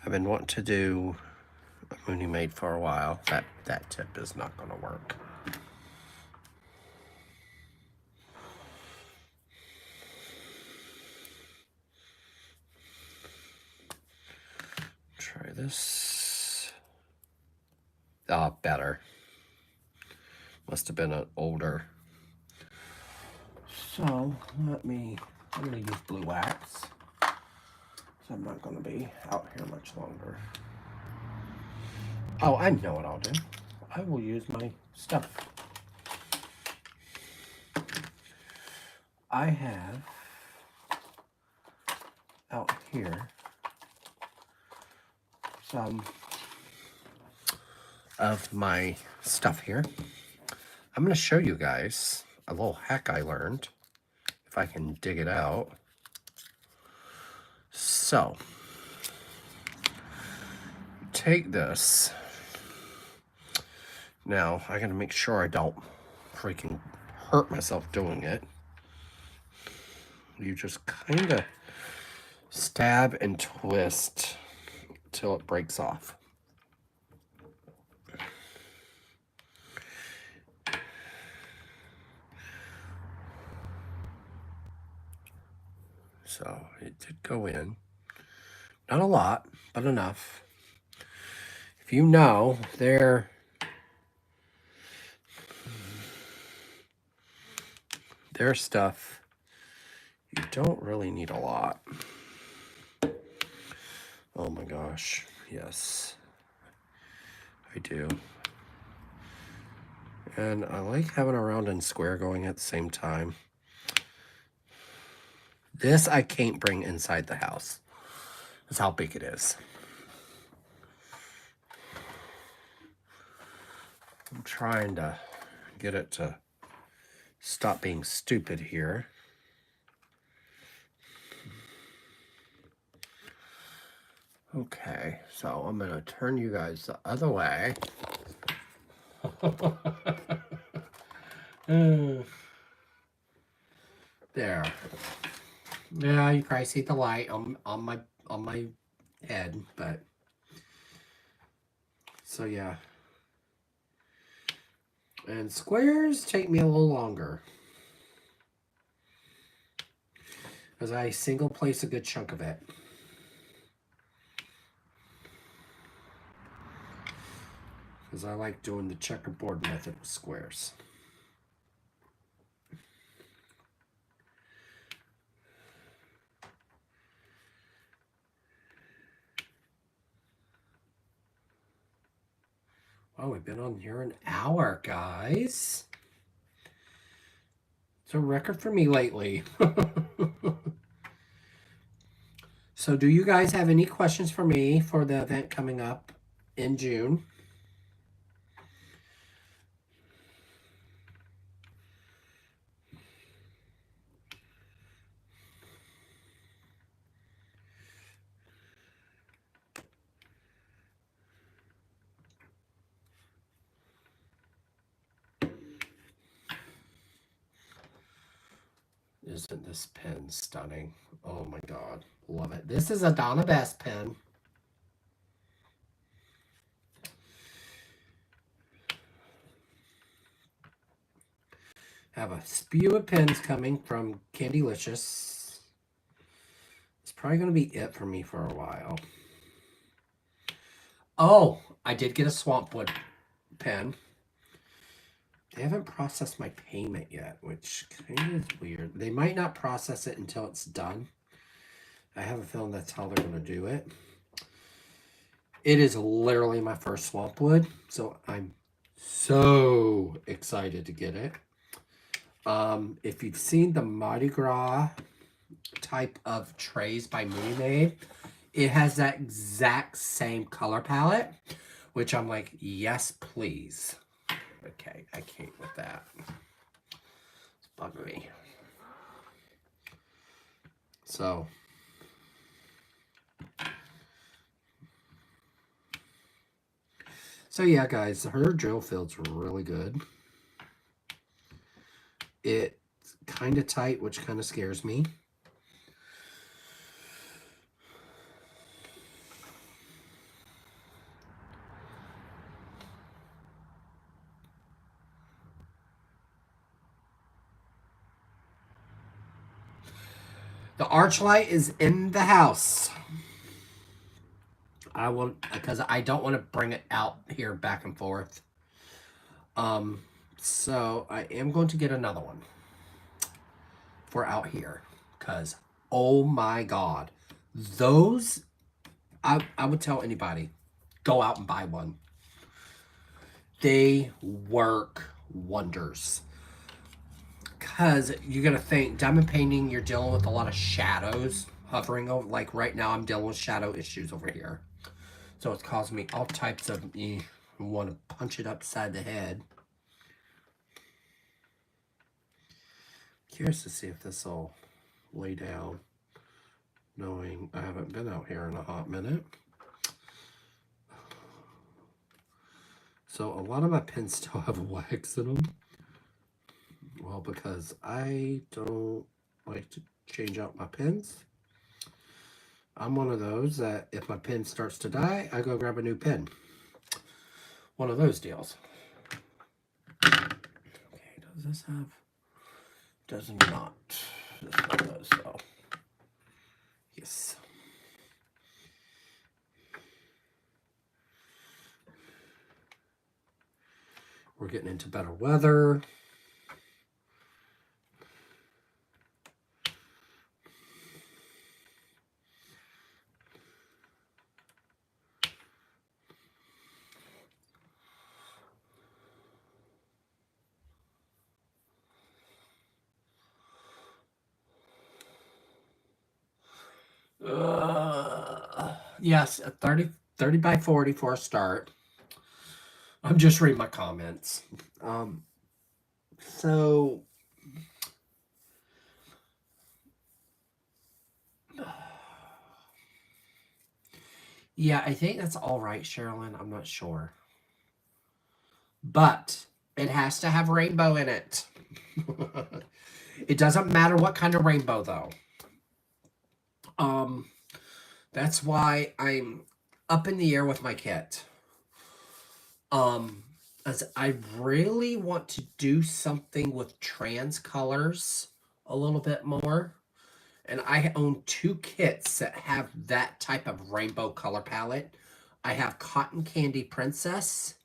I've been wanting to do a Mooney Maid for a while. That tip is not going to work. Try this. Ah, better. Must have been an older. So I'm going to use blue wax. So I'm not going to be out here much longer. Oh, I know what I'll do. I will use my stuff. I have out here some of my stuff here. I'm going to show you guys a little hack I learned, if I can dig it out. So, take this. Now, I gotta make sure I don't freaking hurt myself doing it. You just kind of stab and twist till it breaks off. So it did go in. Not a lot, but enough. If you know, their stuff, you don't really need a lot. Oh my gosh, yes, I do. And I like having a round and square going at the same time. This I can't bring inside the house. That's how big it is. I'm trying to get it to stop being stupid here. Okay, so I'm gonna turn you guys the other way. There. Yeah, you probably see the light on my head, but so yeah. And squares take me a little longer, because I single place a good chunk of it. because I like doing the checkerboard method with squares. Oh, we've been on here an hour, guys. It's a record for me lately. So do you guys have any questions for me for the event coming up in June? Isn't this pen stunning? Oh my God. Love it. This is a Donna Best pen. Have a spew of pens coming from Candylicious. It's probably going to be it for me for a while. Oh, I did get a Swampwood pen. They haven't processed my payment yet, which kind of is weird. They might not process it until it's done. I have a feeling that's how they're going to do it. It is literally my first Swampwood, so I'm so excited to get it. If you've seen the Mardi Gras type of trays by Moody Maid, it has that exact same color palette, which I'm like, yes, please. Okay, I can't with that. It's bugging me. So yeah, guys, her drill field's really good. It's kind of tight, which kind of scares me. The Archlight is in the house. I will, because I don't want to bring it out here back and forth. So I am going to get another one for out here, because oh my God, those, I would tell anybody, go out and buy one. They work wonders. Because you're going to think, diamond painting, you're dealing with a lot of shadows hovering over. Like right now, I'm dealing with shadow issues over here. So it's causing me all types of, want to punch it upside the head. Curious to see if this will lay down, knowing I haven't been out here in a hot minute. So a lot of my pins still have wax in them. Well, because I don't like to change out my pins. I'm one of those that if my pen starts to die, I go grab a new pen. One of those deals. Okay, does this have? Does not. This one does, though. Yes. We're getting into better weather. Yes, a 30 by 40 for a start. I'm just reading my comments. So yeah, I think that's all right, Sherilyn. I'm not sure. But it has to have rainbow in it. It doesn't matter what kind of rainbow, though. That's why I'm up in the air with my kit. As I really want to do something with trans colors a little bit more. And I own 2 kits that have that type of rainbow color palette. I have Cotton Candy Princess,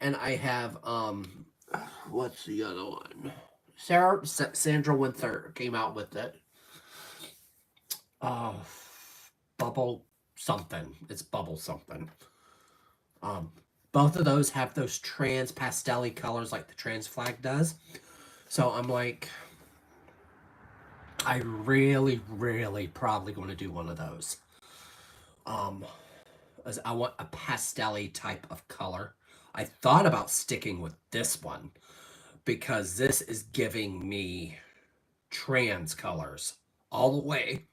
And I have, what's the other one? Sandra Winther came out with it. Uh, Bubble something. It's Bubble something. Um, Both of those have those trans pastel colors like the trans flag does. So I'm like, I really, really probably going to do one of those. As I want a pastel type of color. I thought about sticking with this one because this is giving me trans colors all the way.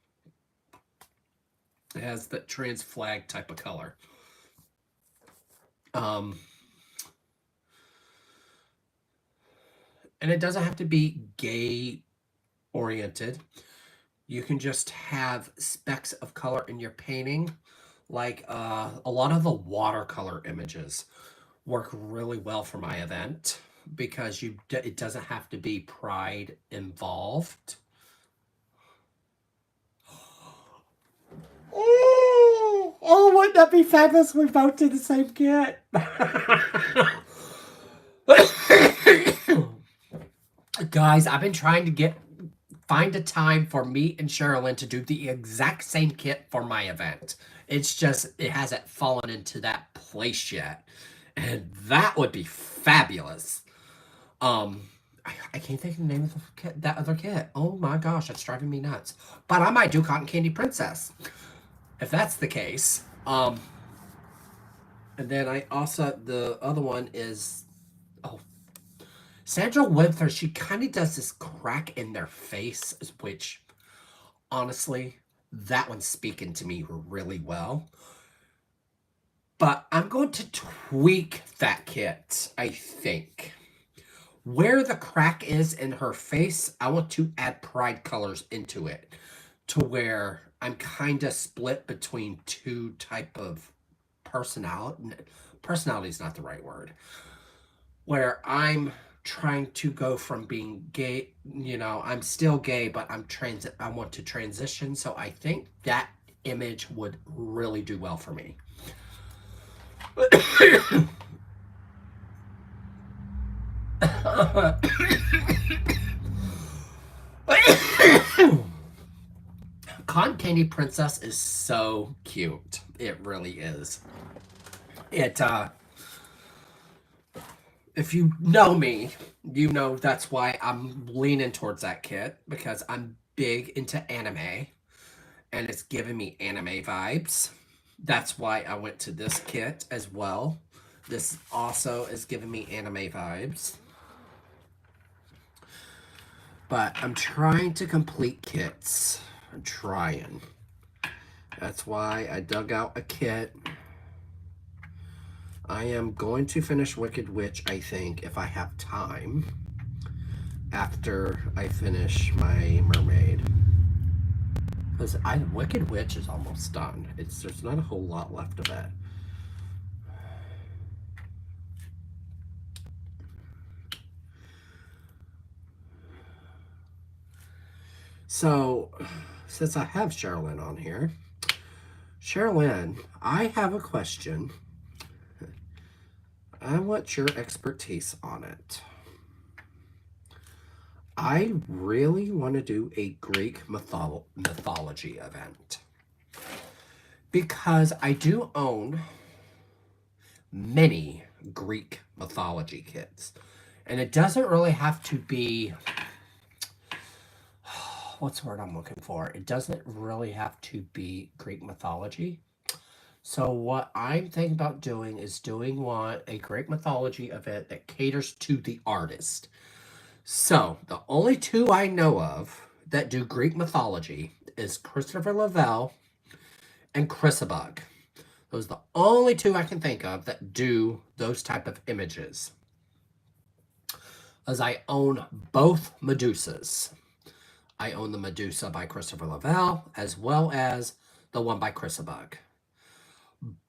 It has that trans flag type of color. And it doesn't have to be gay oriented. You can just have specks of color in your painting. Like a lot of the watercolor images work really well for my event because it doesn't have to be pride involved. Oh, wouldn't that be fabulous? We both did the same kit. Guys, I've been trying to find a time for me and Sherilyn to do the exact same kit for my event. It's just, it hasn't fallen into that place yet. And that would be fabulous. I can't think of the name of the kit, that other kit. Oh my gosh, that's driving me nuts. But I might do Cotton Candy Princess. If that's the case. And then I also, the other one is, Sandra Winther, she kind of does this crack in their face, which, honestly, that one's speaking to me really well. But I'm going to tweak that kit, I think. Where the crack is in her face, I want to add pride colors into it to where I'm kind of split between two type of personality. Personality is not the right word. Where I'm trying to go from being gay, I'm still gay, but I want to transition. So I think that image would really do well for me. Cotton Candy Princess is so cute. It really is. If you know me, you know that's why I'm leaning towards that kit, because I'm big into anime and it's giving me anime vibes. That's why I went to this kit as well. This also is giving me anime vibes. But I'm trying to complete kits. I'm trying. That's why I dug out a kit. I am going to finish Wicked Witch, I think, if I have time, after I finish my Mermaid. Because Wicked Witch is almost done. There's not a whole lot left of it. So, since I have Sherilyn on here, Sherilyn, I have a question. I want your expertise on it. I really want to do a Greek mythology event. Because I do own many Greek mythology kits. And it doesn't really have to be... What's the word I'm looking for? It doesn't really have to be Greek mythology. So what I'm thinking about doing is doing a Greek mythology event that caters to the artist. So the only two I know of that do Greek mythology is Christopher Lavelle and Chrisabug. Those are the only two I can think of that do those type of images. As I own both Medusas. I own the Medusa by Christopher Lavelle as well as the one by Chrisabug.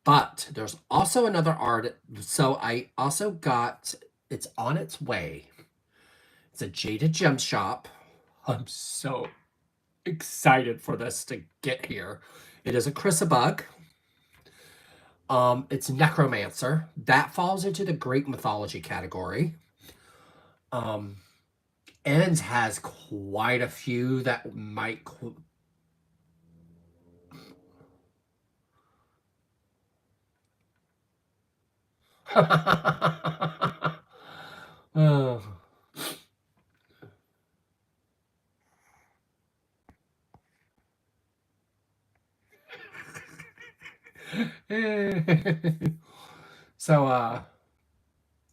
But there's also another art. So I also got, it's on its way. It's a Jaded Gem Shop. I'm so excited for this to get here. It is a Chrisabug. It's necromancer. That falls into the Greek mythology category. Ends has quite a few that might. Oh. So,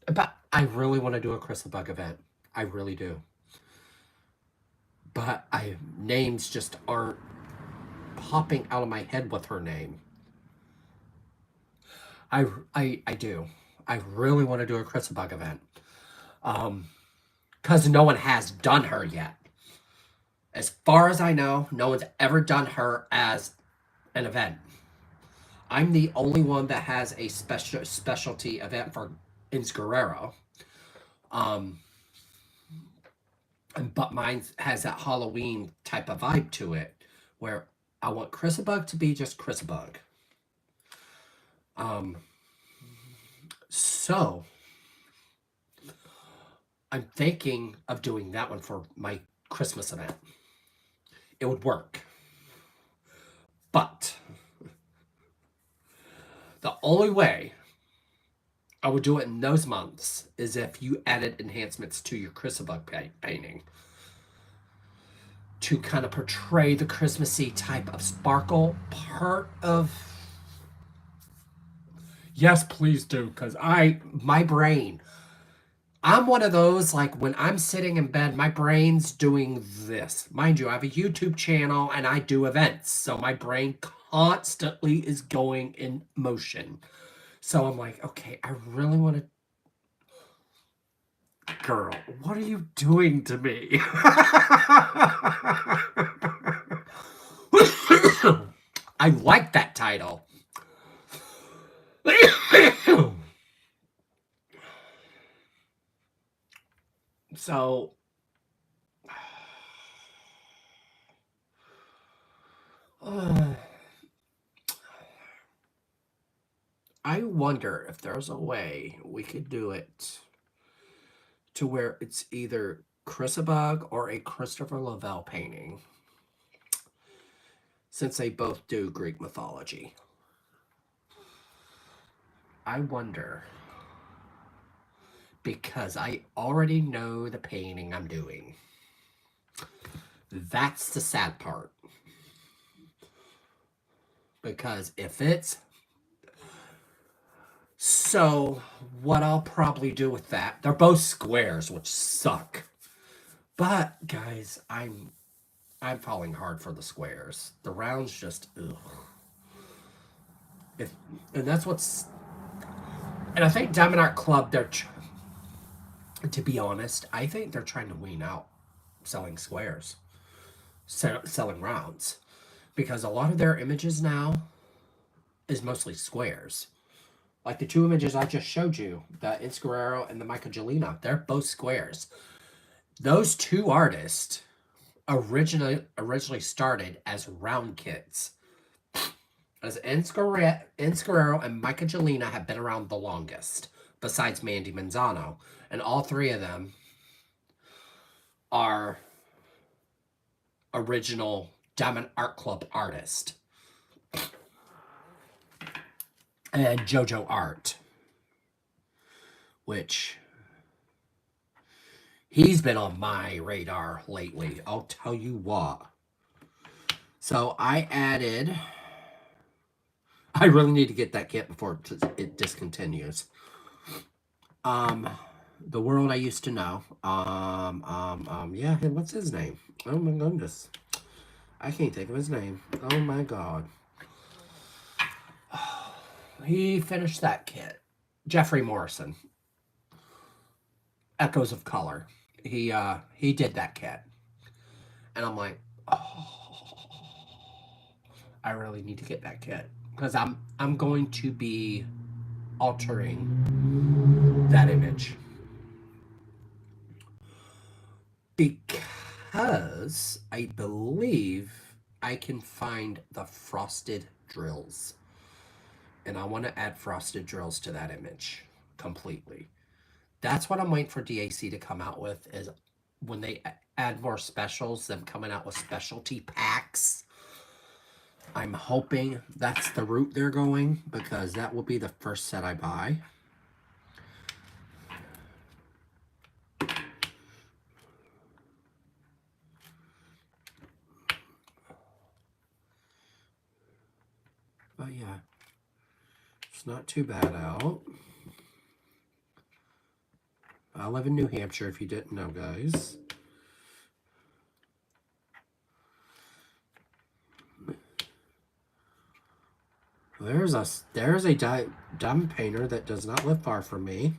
but I really want to do a Crystal Bug event. I really do. But names just aren't popping out of my head with her name. I do. I really want to do a Crystal Bug event. Because no one has done her yet. As far as I know, no one's ever done her as an event. I'm the only one that has a specialty event for Ins Guerrero. But mine has that Halloween type of vibe to it, where I want Chrisabug to be just Chrisabug. So I'm thinking of doing that one for my Christmas event. It would work. But the only way I would do it in those months is if you added enhancements to your Chrisabug painting to kind of portray the Christmassy type of sparkle part of. Yes, please do, because my brain, I'm one of those, like, when I'm sitting in bed, my brain's doing this. Mind you, I have a YouTube channel and I do events, so my brain constantly is going in motion. So I'm like, okay, I really want to. Girl, what are you doing to me? I like that title. So I wonder if there's a way we could do it to where it's either Chrisabug or a Christopher Lavelle painting, since they both do Greek mythology. I wonder, because I already know the painting I'm doing. That's the sad part. Because if it's. So, what I'll probably do with that, they're both squares, which suck. But, guys, I'm falling hard for the squares. The rounds just, ugh. And that's what's. And I think Diamond Art Club, to be honest, I think they're trying to wean out selling squares, selling rounds, because a lot of their images now is mostly squares. Like the two images I just showed you, the Inscarero and the Michelangelo, they're both squares. Those two artists originally started as round kits. As Inscarero and Michelangelo have been around the longest, besides Mandy Manzano. And all three of them are original Diamond Art Club artists. And JoJo Art, which he's been on my radar lately. I'll tell you what. So I really need to get that kit before it discontinues. The World I Used to Know. Yeah, what's his name? Oh my goodness. I can't think of his name. Oh my god. He finished that kit. Jeffrey Morrison. Echoes of Color. He did that kit. And I'm like, oh, I really need to get that kit. Because I'm going to be altering that image. Because I believe I can find the frosted drills And I want to add frosted drills to that image completely. That's what I'm waiting for DAC to come out with, is when they add more specials, them coming out with specialty packs. I'm hoping that's the route they're going, because that will be the first set I buy. But yeah, it's not too bad out. I live in New Hampshire, if you didn't know, guys. There's a diamond painter that does not live far from me.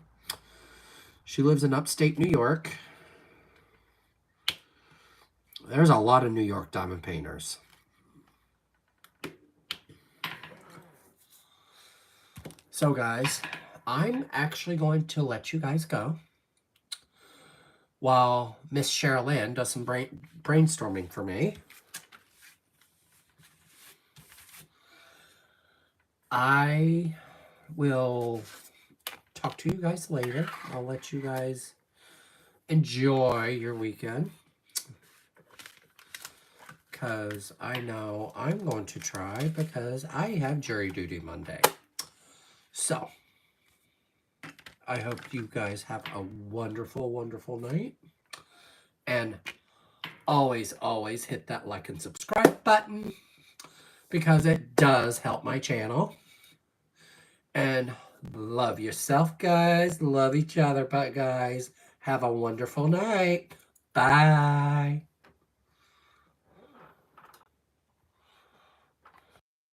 She lives in upstate New York. There's a lot of New York diamond painters. So guys, I'm actually going to let you guys go while Miss Cheryl Ann does some brainstorming for me. I will talk to you guys later. I'll let you guys enjoy your weekend, because I know I'm going to try, because I have jury duty Monday. So, I hope you guys have a wonderful, wonderful night. And always, always hit that like and subscribe button, because it does help my channel. And love yourself, guys. Love each other, but guys, have a wonderful night. Bye.